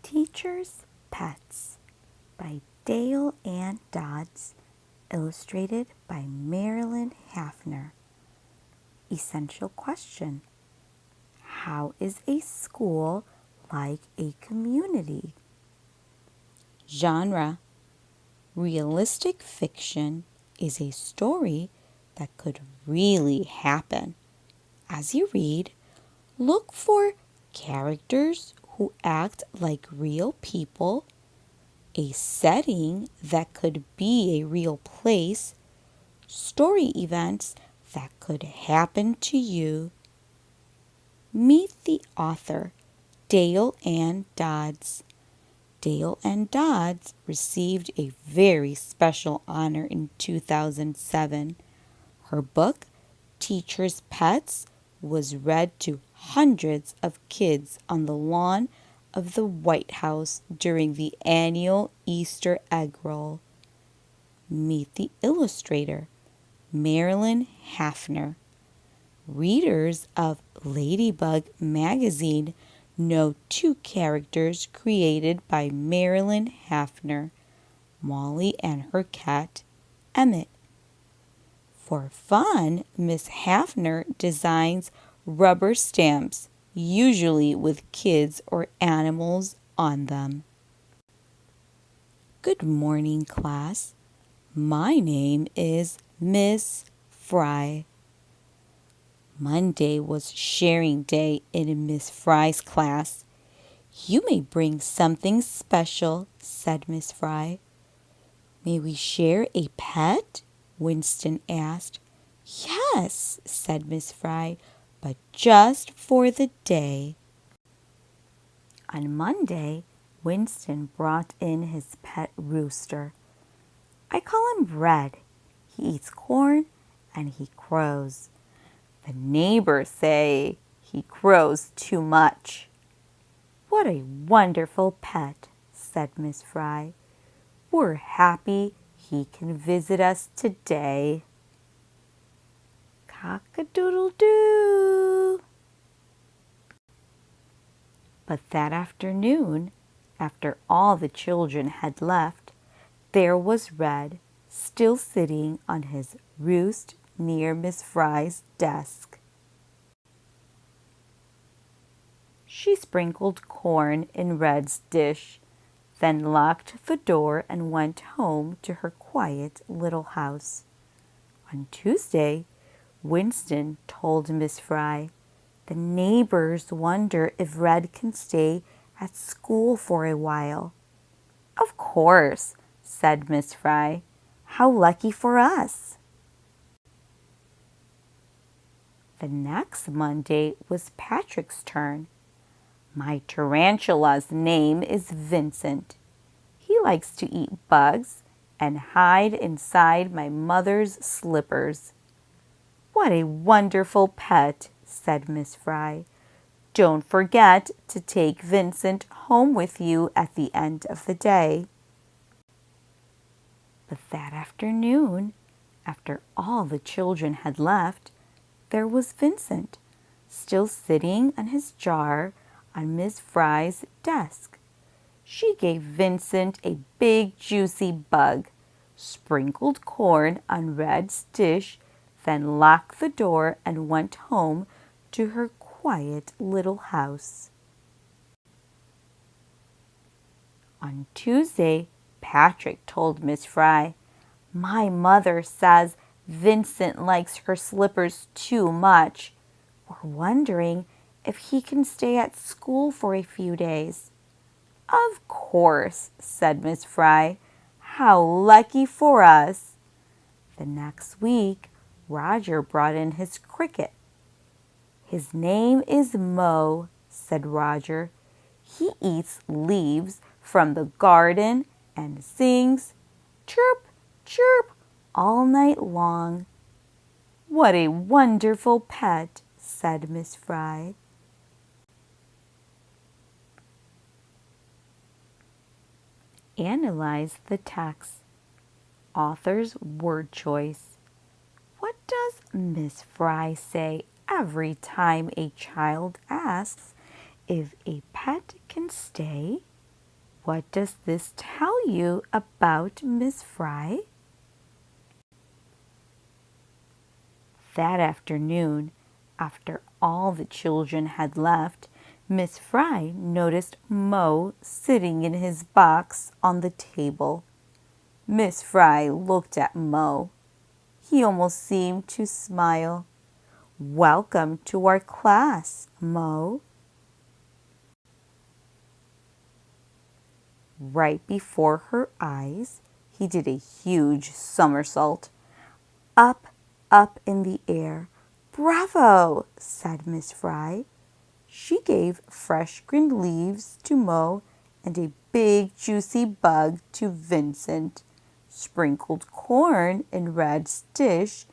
Teacher's Pets by Dale Ann Dodds, illustrated by Marilyn Hafner. Essential question: how is a school like a community? Genre: realistic fiction is a story that could really happen. As you read, look for characters who act like real people, a setting that could be a real place, story events that could happen to you. Meet the author, Dale Ann Dodds. Dale Ann Dodds received a very special honor in 2007. Her book, Teacher's Pets, was read to hundreds of kids on the lawn of the White House during the annual Easter egg roll. Meet the illustrator, Marilyn Hafner. Readers of Ladybug magazine know two characters created by Marilyn Hafner, Molly and her cat, Emmett. For fun, Miss Hafner designs rubber stamps, usually with kids or animals on them. Good morning, class. My name is Miss Fry. Monday was sharing day in Miss Fry's class. You may bring something special, said Miss Fry. May we share a pet? Winston asked. Yes, said Miss Fry, but just for the day. On Monday, Winston brought in his pet rooster. I call him Red. He eats corn and he crows. The neighbors say he crows too much. What a wonderful pet, said Miss Fry. We're happy he can visit us today. Cock-a-doodle-doo. But that afternoon, after all the children had left, there was Red, still sitting on his roost near Miss Fry's desk. She sprinkled corn in Red's dish, then locked the door and went home to her quiet little house. On Tuesday, Winston told Miss Fry, the neighbors wonder if Red can stay at school for a while. Of course, said Miss Fry. How lucky for us. The next Monday was Patrick's turn. My tarantula's name is Vincent. He likes to eat bugs and hide inside my mother's slippers. What a wonderful pet, said Miss Fry. Don't forget to take Vincent home with you at the end of the day. But that afternoon, after all the children had left, there was Vincent, still sitting on his jar on Miss Fry's desk. She gave Vincent a big juicy bug, sprinkled corn on Red's dish, then locked the door and went home to her quiet little house. On Tuesday, Patrick told Miss Fry, my mother says Vincent likes her slippers too much. We're wondering if he can stay at school for a few days. Of course, said Miss Fry. How lucky for us. The next week, Roger brought in his cricket. His name is Mo, said Roger. He eats leaves from the garden and sings chirp, chirp all night long. What a wonderful pet, said Miss Fry. Analyze the text. Author's word choice. What does Miss Fry say every time a child asks if a pet can stay? What does this tell you about Miss Fry? That afternoon, after all the children had left, Miss Fry noticed Mo sitting in his box on the table. Miss Fry looked at Mo. He almost seemed to smile. "Welcome to our class, Mo." Right before her eyes, he did a huge somersault. Up, up in the air. "Bravo!" said Miss Fry. She gave fresh green leaves to Mo and a big juicy bug to Vincent, sprinkled corn in Red's dish,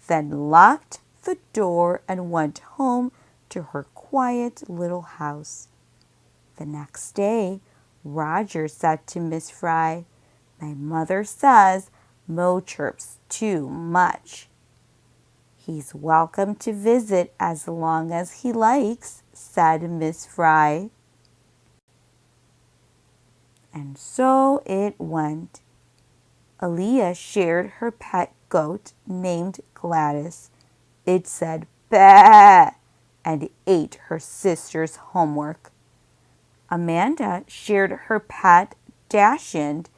then locked the door and went home to her quiet little house. The next day, Roger said to Miss Fry, "My mother says Mo chirps too much." "He's welcome to visit as long as he likes," said Miss Fry. And so it went. Aaliyah shared her pet goat named Gladys. It said "Bah!" and ate her sister's homework. Amanda shared her pet Dachshund.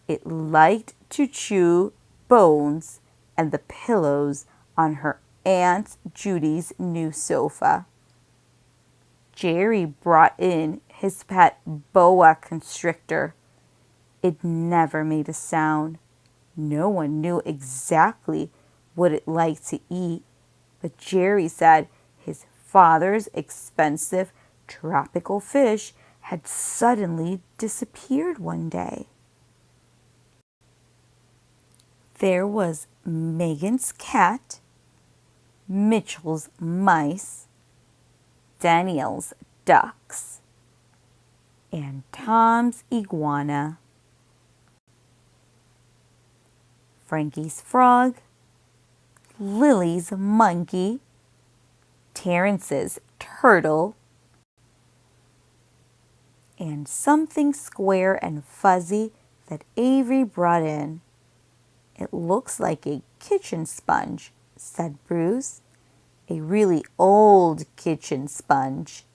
It liked to chew bones and the pillows on her Aunt Judy's new sofa. Jerry brought in his pet boa constrictor. It never made a sound. No one knew exactly what it liked to eat, but Jerry said his father's expensive tropical fish had suddenly disappeared one day. There was Megan's cat, Mitchell's mice, Daniel's ducks, and Tom's iguana, Frankie's frog, Lily's monkey, Terrence's turtle, and something square and fuzzy that Avery brought in. "It looks like a kitchen sponge," said Bruce. "A really old kitchen sponge."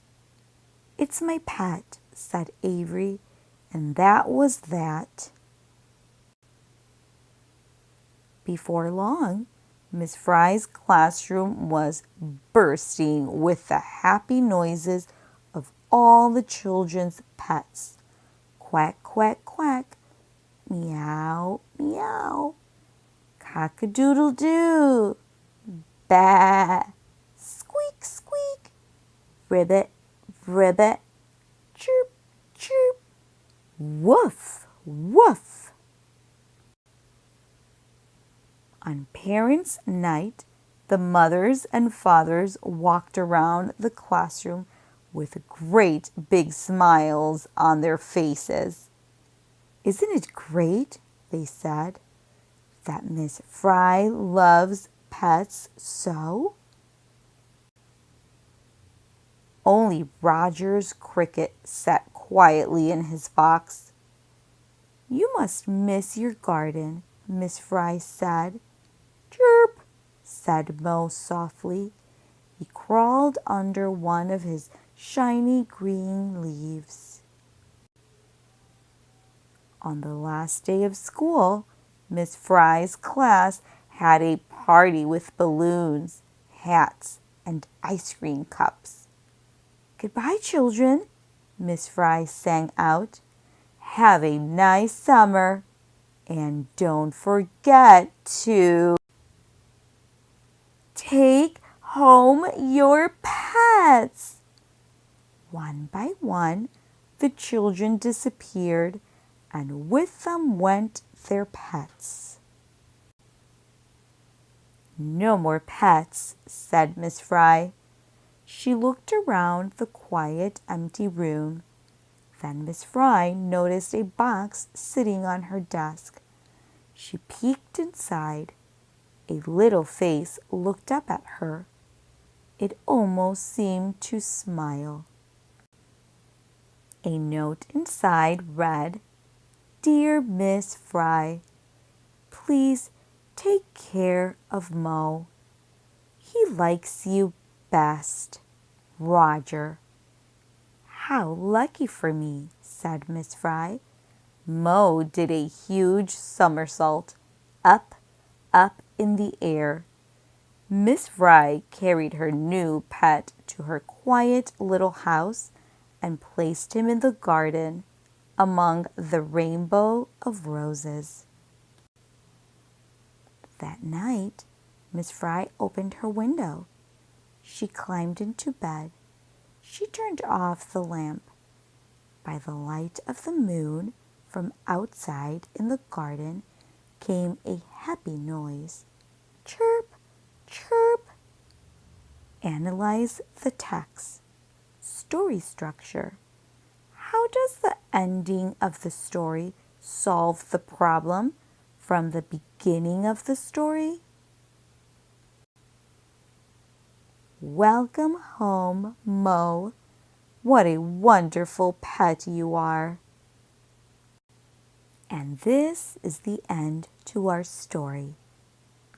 "It's my pet," said Avery, and that was that. Before long, Miss Fry's classroom was bursting with the happy noises of all the children's pets. Quack, quack, quack. Meow, meow. Cock-a-doodle-doo. Bah. Squeak, squeak. Ribbit, ribbit. Chirp, chirp. Woof, woof. On Parents' Night, the mothers and fathers walked around the classroom with great big smiles on their faces. "Isn't it great," they said, "that Miss Fry loves pets so?" Only Roger's cricket sat quietly in his box. "You must miss your garden," Miss Fry said. "Chirp," said Mo softly. He crawled under one of his shiny green leaves. On the last day of school, Miss Fry's class had a party with balloons, hats, and ice cream cups. "Goodbye, children," Miss Fry sang out. "Have a nice summer, and don't forget to take home your pets." One by one, the children disappeared, and with them went their pets. "No more pets," said Miss Fry. She looked around the quiet, empty room. Then Miss Fry noticed a box sitting on her desk. She peeked inside. A little face looked up at her. It almost seemed to smile. A note inside read, "Dear Miss Fry, please take care of Mo. He likes you best. Roger." "How lucky for me," said Miss Fry. Mo did a huge somersault, up, up in the air. Miss Fry carried her new pet to her quiet little house and placed him in the garden among the rainbow of roses. That night, Miss Fry opened her window. She climbed into bed. She turned off the lamp. By the light of the moon from outside in the garden came a happy noise. Chirp, chirp. Analyze the text. Story structure. How does the ending of the story solve the problem from the beginning of the story? Welcome home, Mo. What a wonderful pet you are. And this is the end to our story.